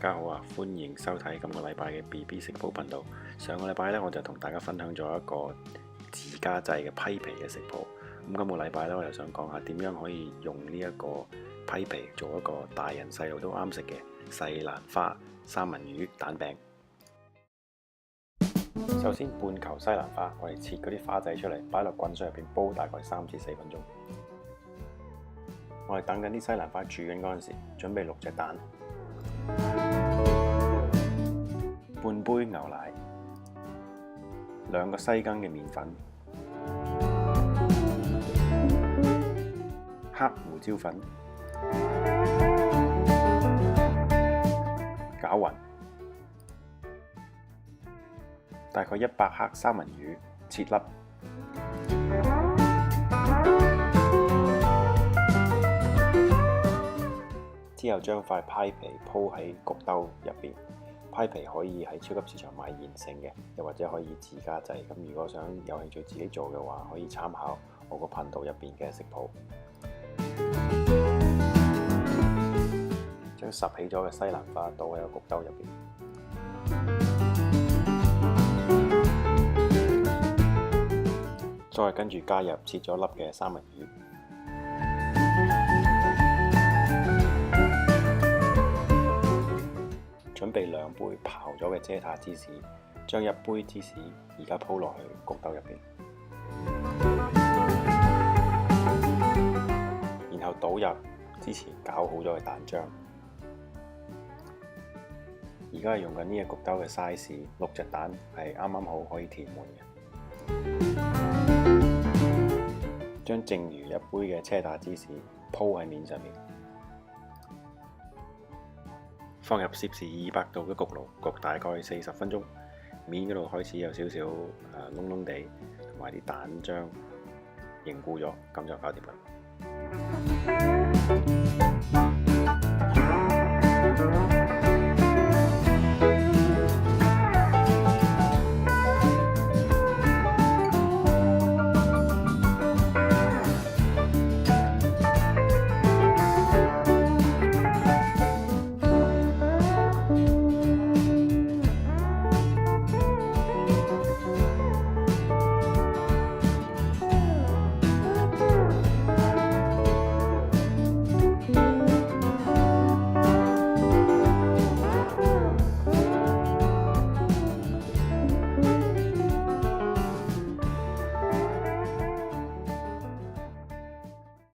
家好啊！歡迎收睇今個禮拜嘅 BB 食譜頻道。上個禮拜咧，我就同大家分享咗一個自家製嘅批皮嘅食譜。咁今個禮拜咧，我又想講下點樣可以用呢一個批皮做一個大人細路都啱食嘅西蘭花三文魚蛋餅。首先半球西蘭花，我哋切嗰啲花仔出嚟，擺落滾水入邊煲大概3至4分鐘。我哋等緊啲西蘭花煮緊嗰陣時，準備6隻蛋。半杯牛奶，2個西羹嘅麵粉，黑胡椒粉，攪勻，大概100克三文魚切粒，之後將塊批皮鋪喺焗兜入邊。批皮可以喺超級市場買現成嘅，又或者可以自家製。咁如果想有興趣自己做嘅話，可以參考我個頻道入邊嘅食譜。將十起咗嘅西蘭花倒喺個焗兜入邊，再跟住加入切咗粒嘅三文魚。準備2杯刨咗嘅遮塔芝士，將1杯芝士而家鋪落去焗兜入邊，然後倒入之前攪好咗嘅蛋漿。而家係用緊呢個焗兜嘅 size， 6隻蛋係啱啱好可以填滿嘅。將剩餘1杯嘅遮塔芝士鋪喺面上面。放入攝氏200度嘅焗爐焗大概40分鐘，面嗰度開始有少少燶燶地，同埋啲蛋漿凝固咗，咁就搞掂啦。